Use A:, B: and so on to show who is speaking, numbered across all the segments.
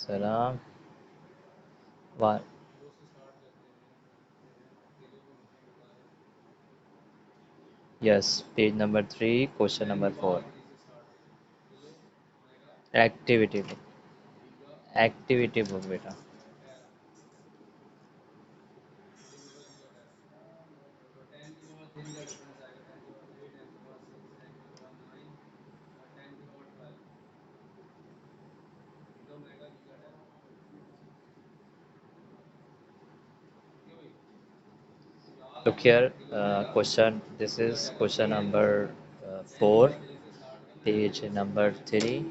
A: सलाम। वा yes, page number 3, question number 4। Activity book, activity book बेटा। Look here, question. This is question number 4, page number 3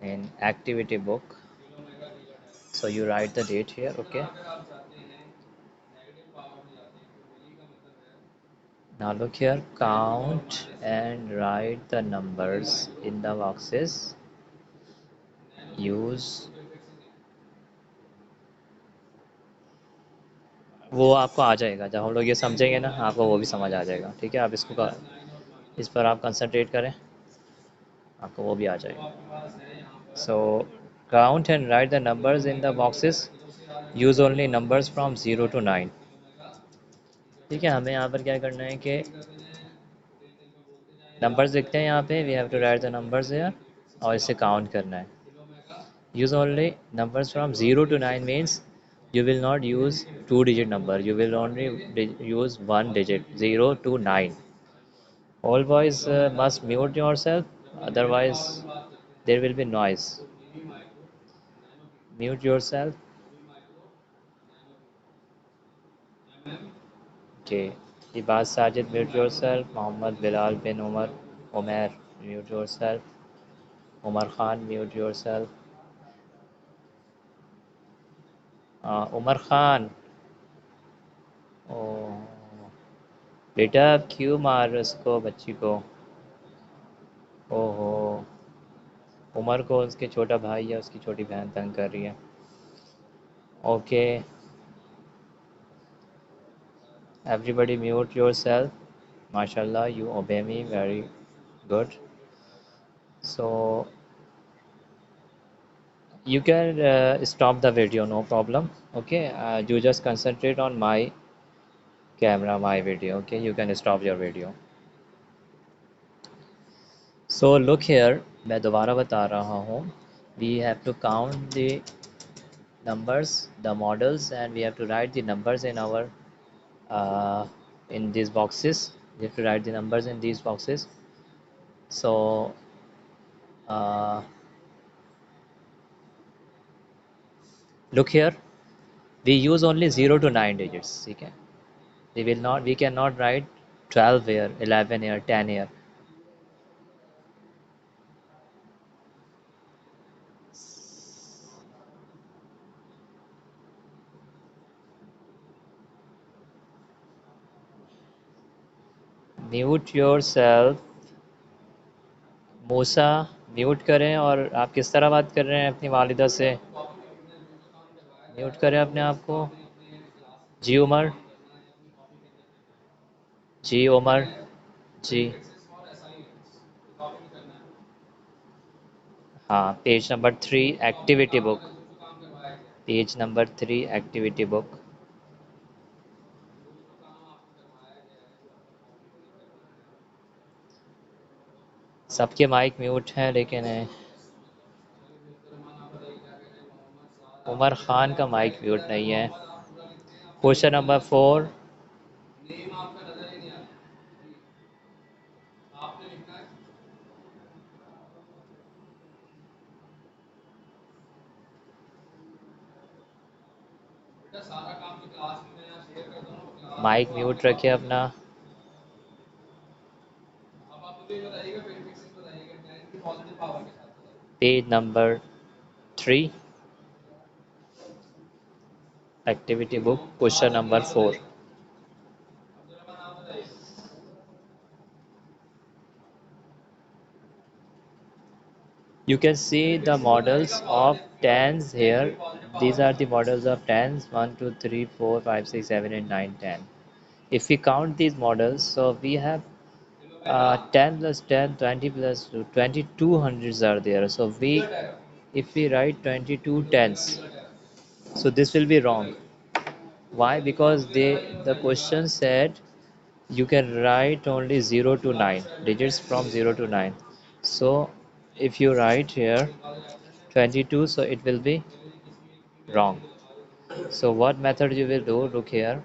A: in activity book. So you write the date here, okay? Now look here, count and write the numbers in the boxes. Use, वो आपको आ जाएगा जब हम लोग ये समझेंगे ना, आपको वो भी समझ आ जाएगा। ठीक है, आप इसको इस पर आप कंसंट्रेट करें, आपको वो भी आ जाएगा। So count and write the numbers in the boxes. Use only numbers from 0 to 9. ठीक है, हमें यहाँ पर क्या करना है कि नंबर्स दिखते हैं यहाँ पे, we have to write the numbers here, और इसे काउंट करना है। use only numbers from 0 to 9 means you will not use 2-digit number, you will only use 1 digit, 0 to 9. All boys must mute yourself, otherwise there will be noise. Mute yourself. Okay. Ibad Sajid, mute yourself. Mohammed Bilal bin Umar, Umair, mute yourself. Umar Khan, mute yourself. Umar Khan, ओ बेटा आप क्यों मार रहे उसको, बच्ची को? ओहो, उमर को उसके छोटा भाई या उसकी छोटी बहन तंग कर रही है। Okay, everybody mute yourself. माशाल्लाह, you obey me very good. So you can stop the video, no problem. Okay, you just concentrate on my camera, my video. Okay, you can stop your video. So look here, मैं दोबारा बता रहा हूँ, we have to count the numbers, the models, and we have to write the numbers in our in these boxes. We have to write the numbers in these boxes. So uh, look here, we use only 0 to 9 digits. ठीक है, we cannot write 12 here, 11 here, 10 here. Mute your self. Musa, mute करें। और आप किस तरह बात कर रहे हैं अपनी वालिदा से? म्यूट करें अपने आप को। जी उमर, जी उमर, जी। हाँ, page number 3 activity book, page number 3 activity book. सबके माइक म्यूट हैं, लेकिन उमर खान का माइक म्यूट नहीं है। क्वेश्चन नंबर 4, माइक म्यूट रखिए अपना। Page number 3 activity book, question number 4। You can see the models of tens here. These are the models of tens, 1 2 3 4 5 6 7 8 9 10. If we count these models, so we have 10 plus 10, 20 plus 20, 200s are there. So we if we write 22 tens, so this will be wrong. Why? Because the question said you can write only 0 to 9 digits from 0 to 9. So if you write here 22, so it will be wrong. So what method you will do? Look here.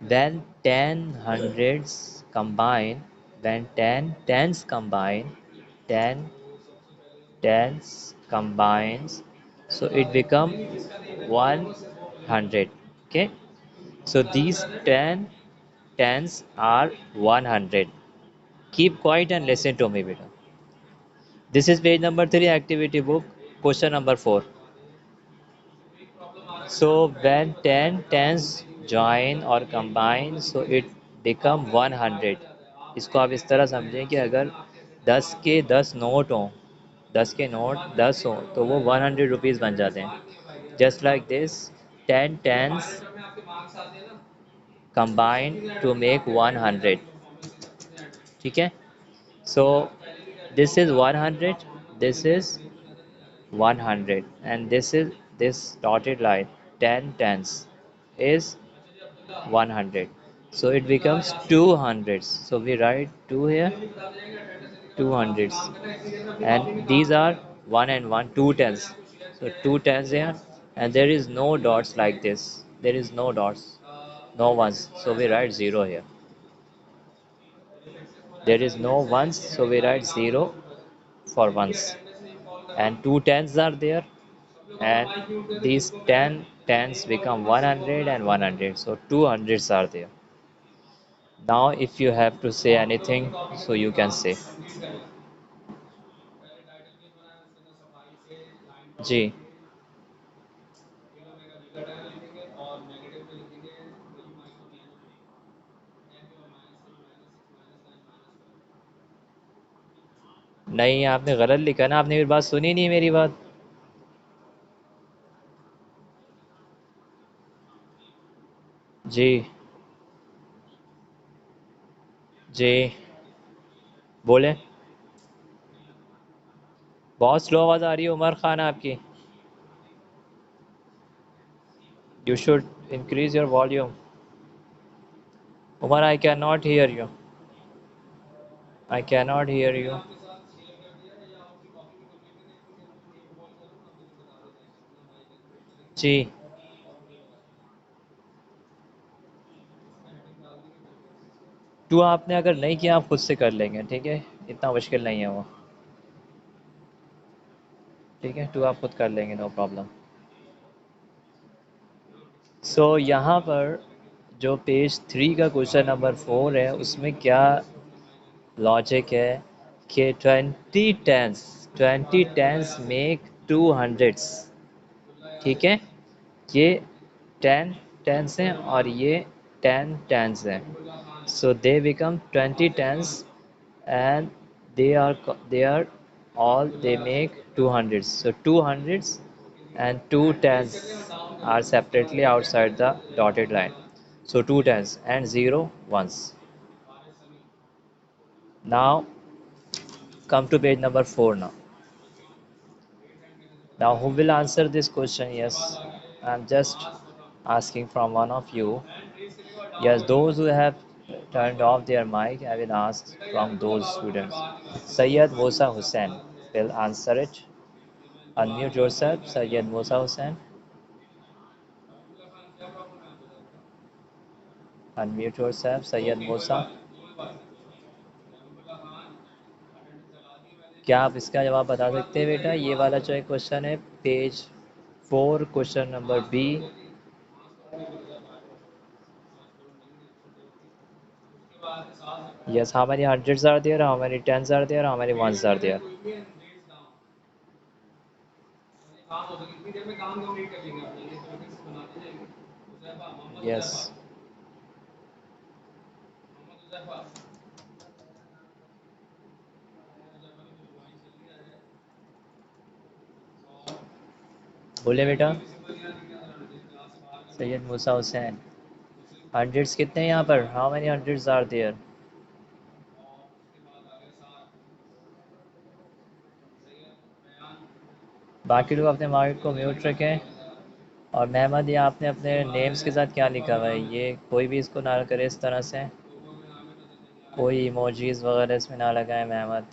A: When 10 hundreds combine, when 10 tens combine, 10 tens combines, so it become 100. Okay, so these 10 tens are 100. Keep quiet and listen to me, beta. This is page number 3, activity book, question number 4. So when 10 tens join or combine, so it become 100. इसको आप इस तरह समझें कि अगर 10 के 10 note हों, 10 के नोट 10 हों, तो वो 100 रुपीज़ बन जाते हैं. Just like this, 10 tens combine to make 100. ठीक है? So this is 100, this is 100, and this is this dotted line 10 tens is 100, so it becomes 200s. So we write 2 here, 200s, and these are 1 and 1, 2 tens, so 2 tens here, and there is no dots like this, there is no dots, no ones, so we write 0 here. There is no ones, so we write 0 for ones, and 2 tens are there, and these 10 tens become 100 and 100, so 200s are there. Now if you have to say anything, so you can say. जी. नहीं, आपने गलत लिखा ना, आपने मेरी बात सुनी नहीं, मेरी बात. जी. जी. बोले. बहुत स्लो आवाज़ आ रही है उमर खान आपकी. You should increase your volume. Umar, I cannot hear you. I cannot hear you. जी. टू आपने अगर नहीं किया, आप खुद से कर लेंगे, ठीक है, इतना मुश्किल नहीं है वो. ठीक है, टू आप खुद कर लेंगे, नो प्रॉब्लम. सो यहाँ पर जो पेज 3 का क्वेश्चन नंबर 4 है, उसमें क्या लॉजिक है कि 20 टेंस मेक 200s. ठीक है, ये 10 टेंस हैं और ये 10 टेंस हैं, so they become 20 tens, and they are all they make 200s, so 200s and 2 tens are separately outside the dotted line, so 2 tens and 0 ones. Now come to page number 4 now. Now who will answer this question? Yes, I'm just asking from one of you. Yes, those who have turned off their mic, I will ask from those students. Sayyid Musa Hussain will answer it. Unmute yourself, Sayyid Musa Hussain. Unmute yourself, Sayyid Musa. क्या आप इसका जवाब बता सकते हैं बेटा? ये वाला जो एक क्वेश्चन है, page 4, question number B. Yes, how many hundreds are there? How many tens are there? How many ones are there? Yes. बोले बेटा. सैयद मूसा हुसैन. हंड्रेड्स कितने हैं यहाँ पर? How many hundreds are there? बाकी लोग अपने माइक को म्यूट रखें। और महमद, ये आपने अपने नेम्स के साथ क्या लिखा हुआ है? ये कोई भी इसको ना करे इस तरह से, कोई इमोजीज वगैरह इसमें ना लगाए महमद।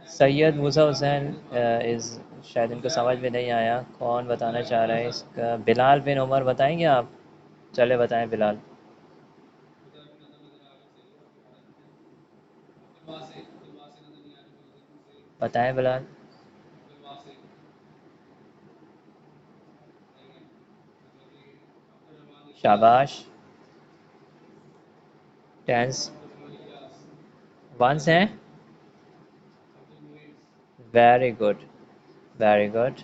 A: सैयद मूसा हुसैन इज़, शायद इनको समझ में नहीं आया कौन बताना चाह रहा है इसका। बिलाल बिन उमर बताएंगे आप? चले बताएं बिलाल। बताएं बिलाल। शाबाश। टेंस वंस हैं। वेरी गुड, वेरी गुड,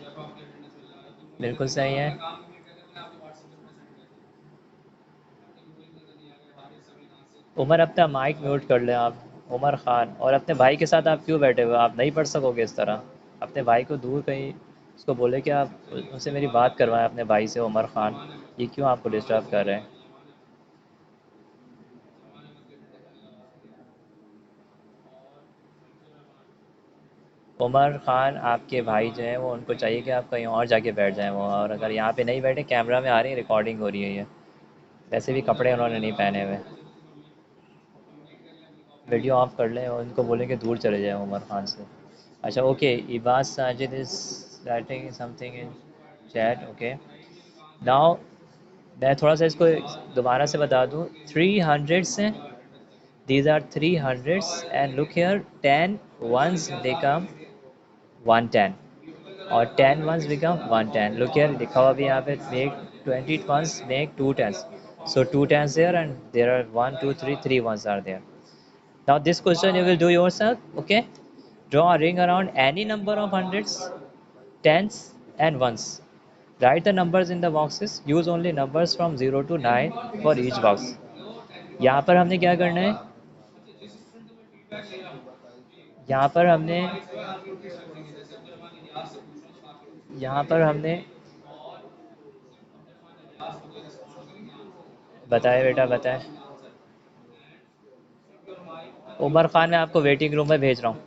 A: बिल्कुल सही है। उमर, अपना माइक म्यूट कर लें आप। उमर ख़ान, और अपने भाई के साथ आप क्यों बैठे हुए? आप नहीं पढ़ सकोगे इस तरह। अपने भाई को दूर कहीं उसको बोले कि आप उनसे मेरी बात करवाएं अपने भाई से। उमर ख़ान, ये क्यों आपको डिस्टर्ब कर रहे हैं? उमर ख़ान, आपके भाई जो हैं वो, उनको चाहिए कि आप कहीं और जाके बैठ जाएं वो। और अगर यहाँ पे नहीं बैठे, कैमरा में आ रही है, रिकॉर्डिंग हो रही है ये। वैसे भी कपड़े उन्होंने नहीं पहने हुए। वीडियो ऑफ कर लें और उनको बोलें कि दूर चले जाएं उमर ख़ान से। अच्छा, okay. Ibas Sajid is writing something in chat, okay. Now मैं थोड़ा सा इसको दोबारा से बता दूँ। 300 से, these are 300s, and look here, 10 ones become 110, और 10 ones become 110। लुक हियर, लिखा हुआ भी यहाँ पे, make 20 ones make 2 tens, so 2 tens there, and there are 1 2 3 3 ones are there. Now this question you will do yourself, okay? Draw a ring around any number of hundreds, tens and ones. Write the numbers in the boxes. Use only numbers from 0 to 9 for each box. यहाँ पर हमने क्या करना है? यहाँ पर हमने यहाँ पर हमने बताया बेटा, बताएं। उमर खान, मैं आपको वेटिंग रूम में भेज रहा हूँ।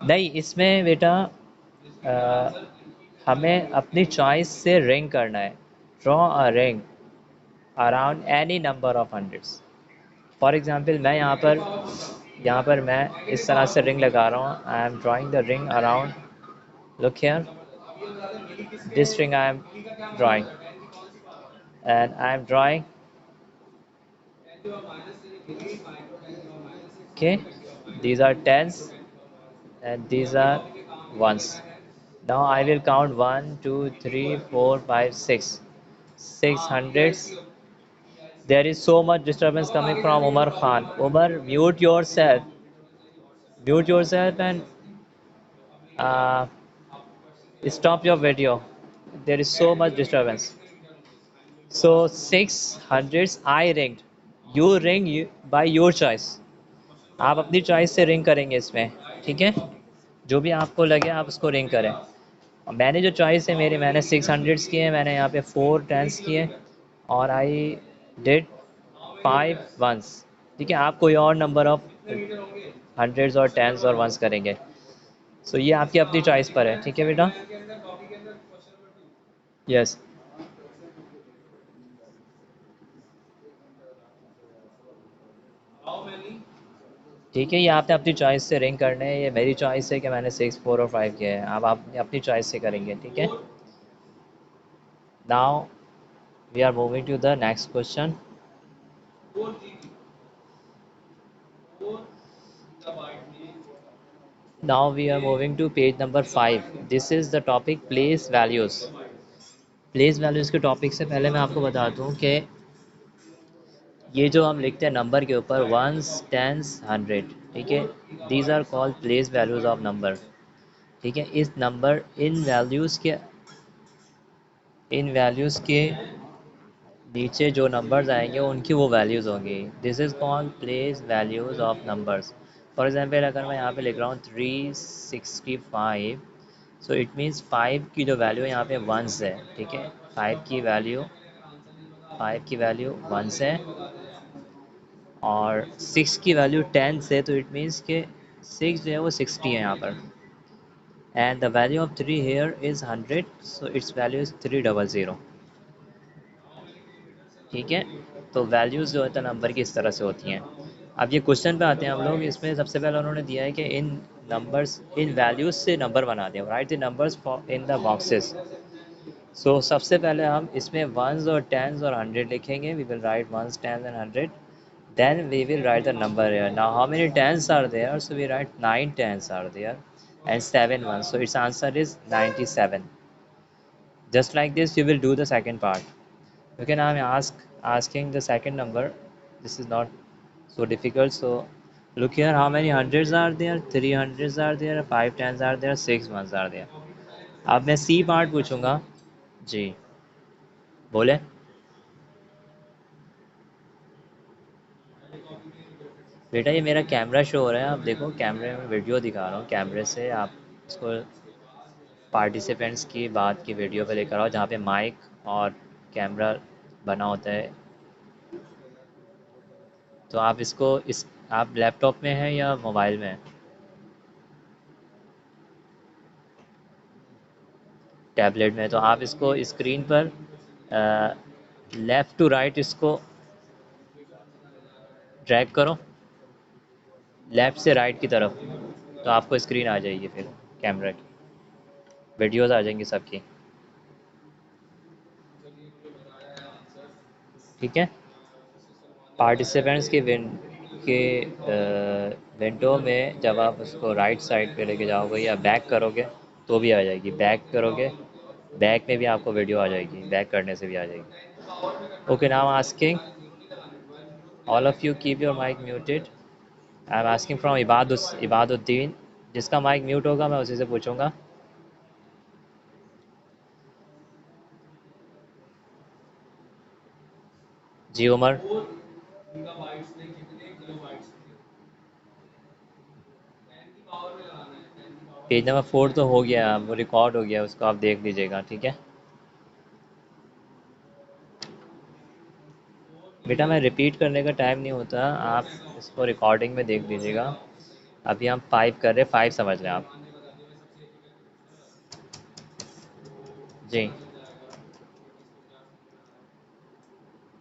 A: नहीं, इसमें बेटा हमें अपनी चॉइस से रिंग करना है। Draw a ring around any number of hundreds. For example, मैं यहाँ पर मैं इस तरह से रिंग लगा रहा हूँ। I am drawing the ring around, look here, this ring I am drawing, and I am drawing, okay, these are tens and these are ones. Now I will count 1 2 3 4 5 6, 600s. There is so much disturbance coming from Umar Khan. Umar, mute yourself. Mute yourself and uh, stop your video. There is so much disturbance. So 600s I ringed. You ring you, by your choice. आप अपनी choice से ring करेंगे इसमें, ठीक है? जो भी आपको लगे आप उसको रिंग करें। और मैंने जो चॉइस है मेरी, मैंने 600s किए, मैंने यहाँ पे 4 टेंस किए, और आई डिड 5 वंस। ठीक है, आप कोई और नंबर ऑफ हंड्रेड्स और टेंस और वंस करेंगे। सो ये आपकी अपनी चॉइस पर है, ठीक है बेटा? यस। ठीक है, ये आपने अपनी चॉइस से रिंग करने हैं। ये मेरी चॉइस है कि मैंने 6 4 और 5 किए हैं। अब आप अपनी चॉइस से करेंगे, ठीक है? Now we are moving to the next question. Now we are moving to page number 5. This is the topic place values. Place values के टॉपिक से पहले मैं आपको बता दूं कि ये जो हम लिखते हैं नंबर के ऊपर, वंस टेंस हंड्रेड, ठीक है, these are called place values of number. ठीक है, इस नंबर इन वैल्यूज़ के नीचे जो नंबर्स आएंगे उनकी वो वैल्यूज़ होंगी। This is called place values of numbers. For example, अगर मैं यहाँ पे लिख रहा हूँ 365, सो इट मीन्स 5 की जो वैल्यू है यहाँ पे वंस है, ठीक है? 5 की वैल्यू 5 की वैल्यू 1 से और 6 की वैल्यू 10 से, तो इट मीन्स कि 6 जो है वो 60 है यहाँ पर। And the value of 3 here is 100, so it's value is 300। ठीक है, तो वैल्यूज़ जो होता है नंबर की इस तरह से होती हैं। अब ये क्वेश्चन पे आते हैं हम लोग। इसमें सबसे पहले उन्होंने दिया है कि इन नंबर्स, इन वैल्यूज़ से नंबर बना दें, write the numbers in the boxes. So सबसे पहले हम इसमें वंस और टेंस और 100 लिखेंगे। We will write ones, tens and 100। Then we will write the number here. Now how many tens are there? So we write 9 tens are there and 7 ones. So its answer is 97. Just like this you will do the second part. Okay, now I'm asking the second number. This is not so difficult. So look here, how many hundreds are there? 3 hundreds are there, 5 tens are there, 6 ones are there. अब मैं C part पूछूंगा जी, बोले। बेटा ये मेरा camera show हो रहा है, आप देखो कैमरे में वीडियो दिखा रहा हूँ, कैमरे से आप इसको पार्टिसिपेंट्स की बात की वीडियो पे लेकर आओ जहाँ पे माइक और कैमरा बना होता है। तो आप इसको इस आप लैपटॉप में हैं या मोबाइल में हैं? टैबलेट में। तो आप इसको स्क्रीन पर लेफ़्ट टू राइट इसको ड्रैग करो, लेफ़्ट से राइट की तरफ, तो आपको स्क्रीन आ जाएगी, फिर कैमरा की वीडियोस आ जाएंगी सबकी। ठीक है, पार्टिसिपेंट्स के विंडो में जब आप उसको राइट साइड पे लेके जाओगे या बैक करोगे तो भी आ जाएगी, बैक करोगे बैक में भी आपको वीडियो आ जाएगी, बैक करने से भी आ जाएगी। Okay, now asking all of you keep your mic muted. I am asking from Ibaduddin. जिसका माइक म्यूट होगा मैं उसी से पूछूंगा। जी उमर। पेज नंबर 4 तो हो गया, वो रिकॉर्ड हो गया, उसको आप देख लीजिएगा। ठीक है बेटा, मैं रिपीट करने का टाइम नहीं होता, आप इसको रिकॉर्डिंग में देख लीजिएगा। अभी हम 5 कर रहे हैं, 5 समझ लें आप। जी,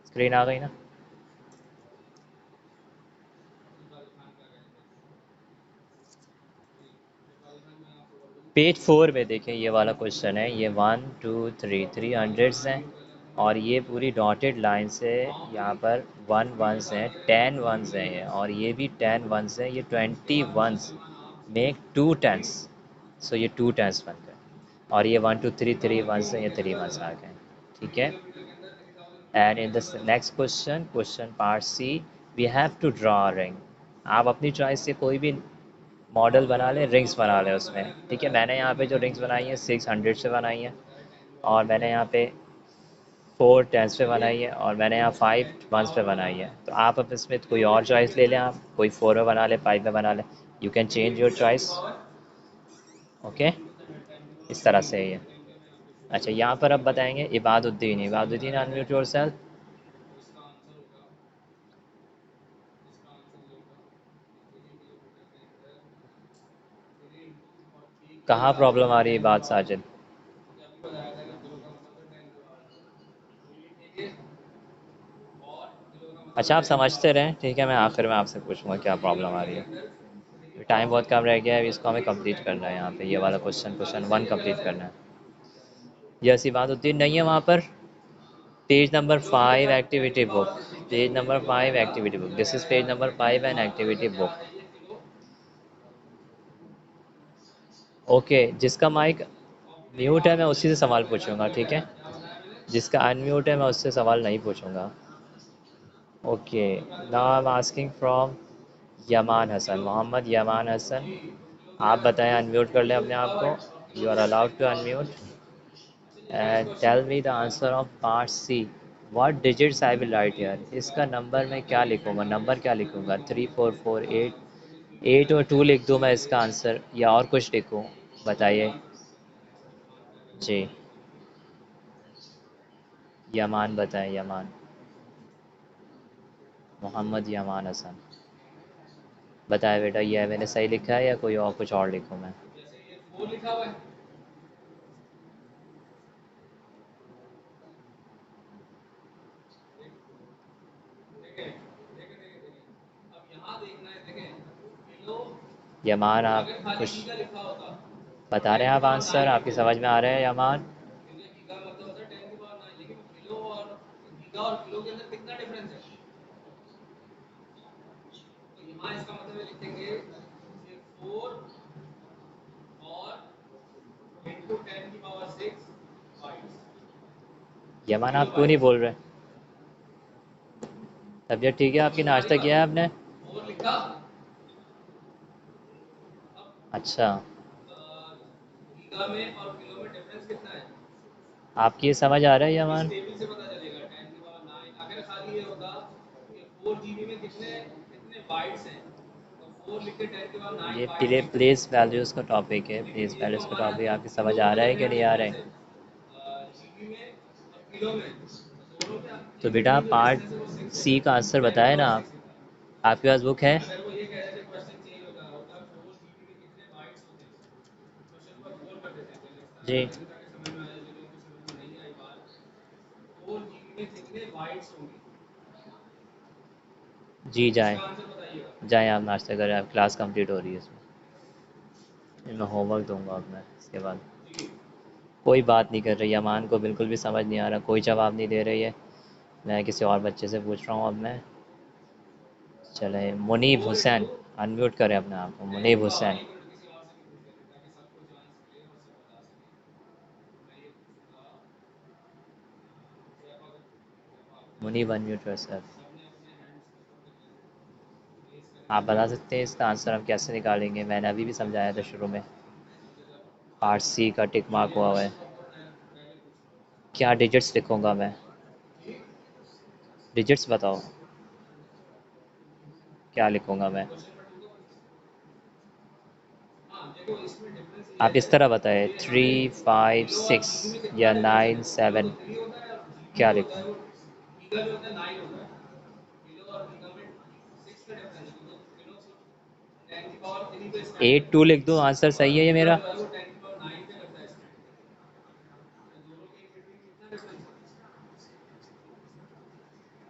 A: स्क्रीन आ गई ना? पेज 4 में देखें, ये वाला क्वेश्चन है। ये 1 2 3 हंड्रेड्स हैं और ये पूरी डॉटेड लाइन से यहाँ पर 1 वंस हैं, 10 वंस हैं ये, और ये भी 10 वंस हैं। ये 20 वंस मेक 2 टेंस, सो ये 2 टेंस बन गए। और ये 1 2 3 वंस हैं, ये 3 वंस आ गए। ठीक है, and in the next question, question part C, we have to draw a ring. आप अपनी चॉइस से कोई भी मॉडल बना लें, रिंग्स बना लें उसमें। ठीक है, मैंने यहाँ पे जो रिंग्स बनाई हैं 600 से बनाई हैं, और मैंने यहाँ पे 4 टेंस पे बनाई है, और मैंने यहाँ 5 वंस पे बनाई है। तो आप अब इसमें कोई और चॉइस ले लें, आप कोई 4 में बना लें, 5 में बना लें, you can change your choice. Okay, इस तरह से है ये। अच्छा, यहाँ पर अब बताएंगे इबादुद्दीन। इबादुद्दीन, अनम्यूट योरसेल्फ। कहाँ प्रॉब्लम आ रही है बात साजिद? अच्छा, आप समझते रहें। ठीक है, मैं आखिर में आपसे पूछूंगा क्या प्रॉब्लम आ रही है। टाइम बहुत कम रह गया है, इसको हमें कंप्लीट करना है। यहाँ पे ये वाला क्वेश्चन 1 कंप्लीट करना है। यस, इबादुद्दीन नहीं है वहाँ पर। Page number 5 activity book, page number 5 activity book, this is page number 5 and activity book. Okay, जिसका माइक म्यूट है मैं उसी से सवाल पूछूंगा। ठीक है, जिसका अनम्यूट है मैं उससे सवाल नहीं पूछूंगा। Okay, now I am asking from Yaman Hasan, Mohammad Yaman Hasan. आप बताएं, अनम्यूट कर लें अपने आप को। You are allowed to unmute and tell me the answer of part C. What digits I will write here. इसका नंबर मैं क्या लिखूंगा, नंबर क्या लिखूंगा? 3 4 4 8, 8 और 2 लिख दूँ मैं इसका आंसर, या और कुछ लिखूँ? बताइए जी। यमान बताएं, यमान। मोहम्मद यमान हसन। बताया बेटा, ये मैंने सही लिखा है या कोई और कुछ और लिखूँ मैं? यमान आप कुछ बता रहे हैं? आप आंसर आपकी समझ में आ रहे हैं यमान? यमान आप क्यों नहीं बोल रहे? तबीयत ठीक है आपकी? नाश्ता किया है आपने? अच्छा, आपकी ये समझ आ रहा है यमान? ये प्लेस वैल्यूज़ का टॉपिक है। प्लेस वैल्यूज़ का टॉपिक आपकी समझ आ रहा है कि नहीं आ रहा है? तो बेटा पार्ट सी का आंसर बताए ना आप। आपके पास बुक है? जी जी, जाएं जाएं आप नाश्ता करें, आप क्लास कंप्लीट हो रही है इसमें। मैं होमवर्क दूंगा अब मैं इसके बाद। कोई बात नहीं कर रही है, अमान को बिल्कुल भी समझ नहीं आ रहा, कोई जवाब नहीं दे रही है। मैं किसी और बच्चे से पूछ रहा हूँ अब मैं। चले, मुनीब हुसैन, अनम्यूट करें अपने आप को। Muneeb Hussain, Muneeb unmute yourself. आप बता सकते हैं इसका आंसर हम कैसे निकालेंगे? मैंने अभी भी समझाया था शुरू में। पार्ट सी का टिक मार्क हुआ हुआ है। क्या डिजिट्स लिखूंगा मैं? डिजिट्स बताओ, क्या लिखूंगा मैं? आप इस तरह बताएं, 3, 5, 6 या 9, 7, क्या लिखूं? 8, 2 लिख दूं? आंसर सही है ये मेरा?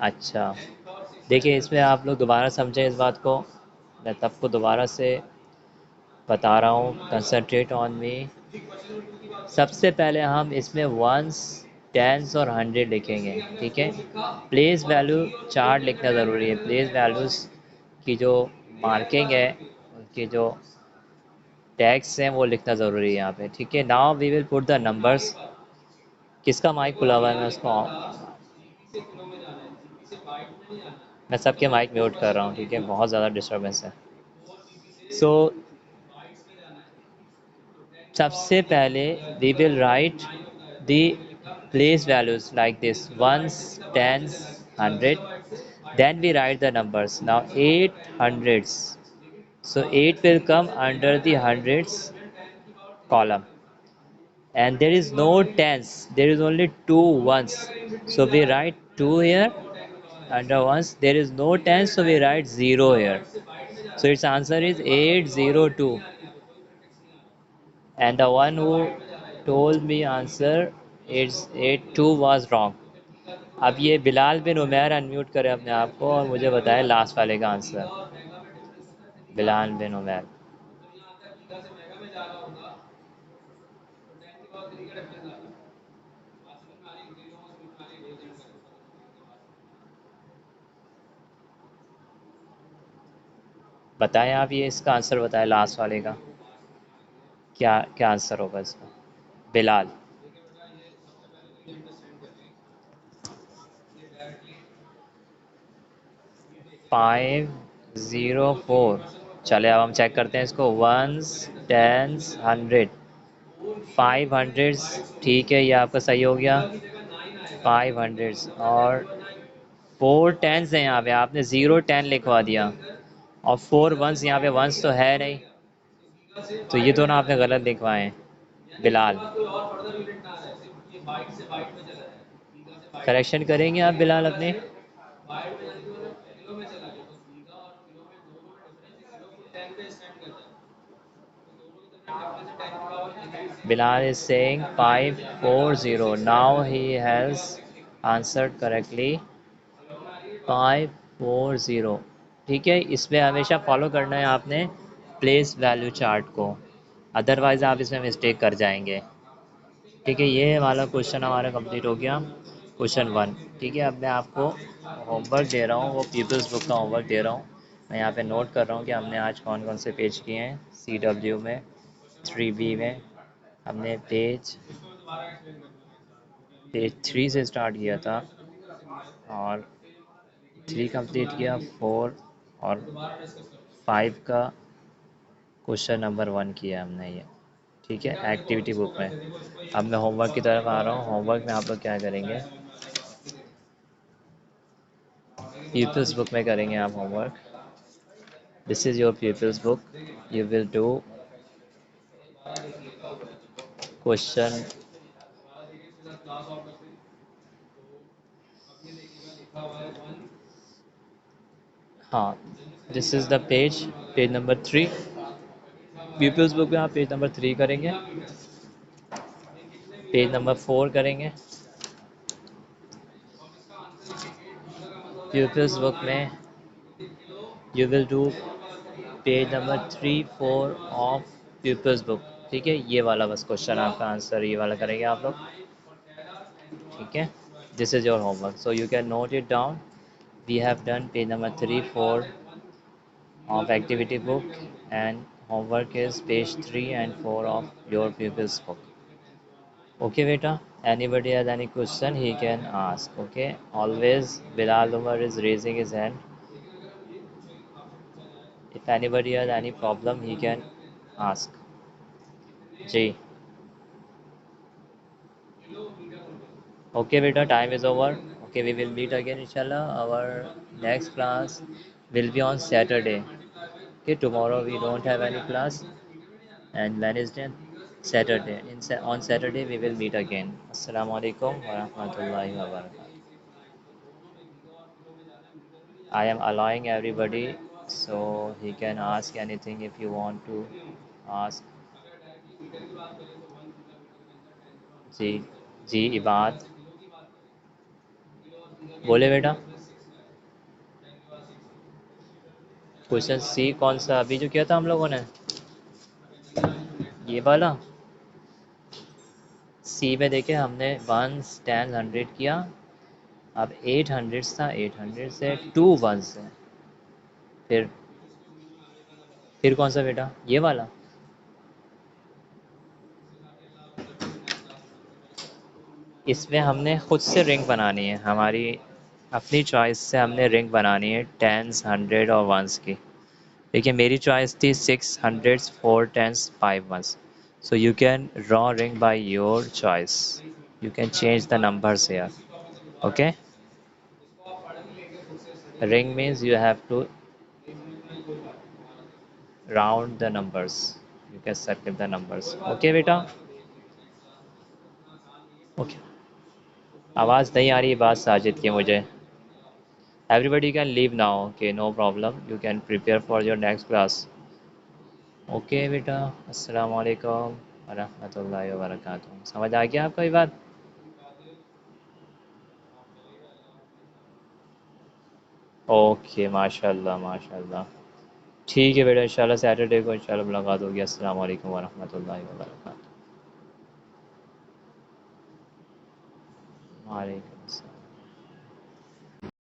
A: अच्छा, देखिए इसमें आप लोग दोबारा समझें इस बात को। मैं तब को दोबारा से बता रहा हूँ, कंसंट्रेट ऑन मी। सबसे पहले हम इसमें वंस, टेंस और हंड्रेड लिखेंगे, ठीक है? प्लेस वैल्यू चार्ट लिखना ज़रूरी है। प्लेस वैल्यूज़ की जो मार्किंग है, उनकी जो टैग्स हैं वो लिखना ज़रूरी है यहाँ पे, ठीक है? Now we will put the numbers. किसका माइक खुला हुआ है? मैं उसको मैं सबके माइक म्यूट कर रहा हूँ, ठीक है? बहुत ज़्यादा डिस्टर्बेंस है। सो सबसे पहले we will write the place values like this, ones, tens, hundred. Then we write the numbers. Now 8 hundreds. So 8 will come under the hundreds column. And there is no tens. There is only two ones. So we write 2 here under ones. There is no tens, so we write 0 here. So its answer is 802. And the one who told me answer it's 82 was wrong. अब ये बिलाल बिन Umair unmute करें अपने आप को और मुझे बताएं last वाले का आंसर। बिलाल बिन उमैर। बताएं आप, ये इसका आंसर बताएं लास्ट वाले का। क्या क्या आंसर होगा इसका? बिलाल। 504। चले अब हम चेक करते हैं इसको। Once, tens, hundred. 500, ठीक है, ये आपका सही हो गया। 500 और 4 टेंस हैं यहाँ पे, आपने 0 10 लिखवा दिया। और 4 वंस, यहाँ पे वंस तो है नहीं, तो ये दोनों आपने गलत लिखवाए हैं बिलाल। करेक्शन करेंगे आप बिलाल अपने? Bilal is saying 540. Now he has answered correctly 540. ठीक है, इसमें हमेशा फॉलो करना है आपने प्लेस वैल्यू चार्ट को, अदरवाइज़ आप इसमें मिस्टेक कर जाएंगे। ठीक है, ये वाला क्वेश्चन हमारा कंप्लीट हो गया, क्वेश्चन 1। ठीक है, अब मैं आपको होमवर्क दे रहा हूँ, वो पीपल्स बुक का होमवर्क दे रहा हूँ। मैं यहाँ पे नोट कर रहा हूँ कि हमने आज कौन कौन से पेज किए हैं। CW में, 3B में हमने पेज 3 से स्टार्ट किया था और 3 कंप्लीट किया, 4 और 5 का क्वेश्चन नंबर 1 किया हमने ये। ठीक है, एक्टिविटी बुक में। अब मैं होमवर्क की तरफ आ रहा हूँ। होमवर्क में आप लोग क्या करेंगे, पीपल्स बुक में करेंगे आप homework. This is your pupil's book. You will do question, हाँ, this is the page, page number 3। Pupil's book में आप पेज नंबर 3 करेंगे, पेज नंबर 4 करेंगे। पीपल्स बुक में you will do page number 3, 4 of people's book. ठीक है, ये वाला बस क्वेश्चन आपका आंसर ये वाला करेंगे आप लोग। ठीक है, this is your homework, so you can note it down. We have done page number 3, 4 of activity book, and homework is page 3 and 4 of your pupils book. Okay beta, anybody has any question he can ask. Okay, always Bilal Umar is raising his hand. If anybody has any problem he can ask. Ji. Okay beta, time is over. Okay, we will meet again inshallah. Our next class will be on Saturday. Okay, tomorrow we don't have any class, and Wednesday, Saturday. On Saturday we will meet again. Assalamu alaikum wa rahmatullahi wa barakatuh. I am allowing everybody, so he can ask anything if you want to ask. जी, जी इबाद बोले बेटा। Question सी कौन सा अभी जो किया था हम लोगों ने, ये वाला। सी में देखे हमने 1 10 100 किया, अब 800 था, 800 से 2 1 है, फिर कौन सा बेटा, ये वाला। इसमें हमने खुद से रिंग बनानी है, हमारी अपनी चॉइस से हमने रिंग बनानी है, 10s 100 और 1s की। देखिए मेरी चॉइस थी 6 100s 4 10s 5 1s, so you can draw ring by your choice, you can change the numbers here. Okay, ring means you have to round the numbers, you can circle the numbers. Okay बेटा, okay. आवाज़ नहीं आ रही बात साजिद की मुझे। Everybody can leave now. Okay, no problem, you can prepare for your next class. Okay बेटा, अस्सलाम वालेकुम वरहमतुल्लाहि वबरकातुहू। समझ आ गया आपको ये बात? ओके, माशाल्लाह माशाल्लाह। ठीक है बेटा, इंशाल्लाह सैटरडे को इंशाल्लाह मुलाकात होगी। अस्सलाम वालेकुम वरहमतुल्लाहि वबरकातुहू। वालेकुम अस्सलाम।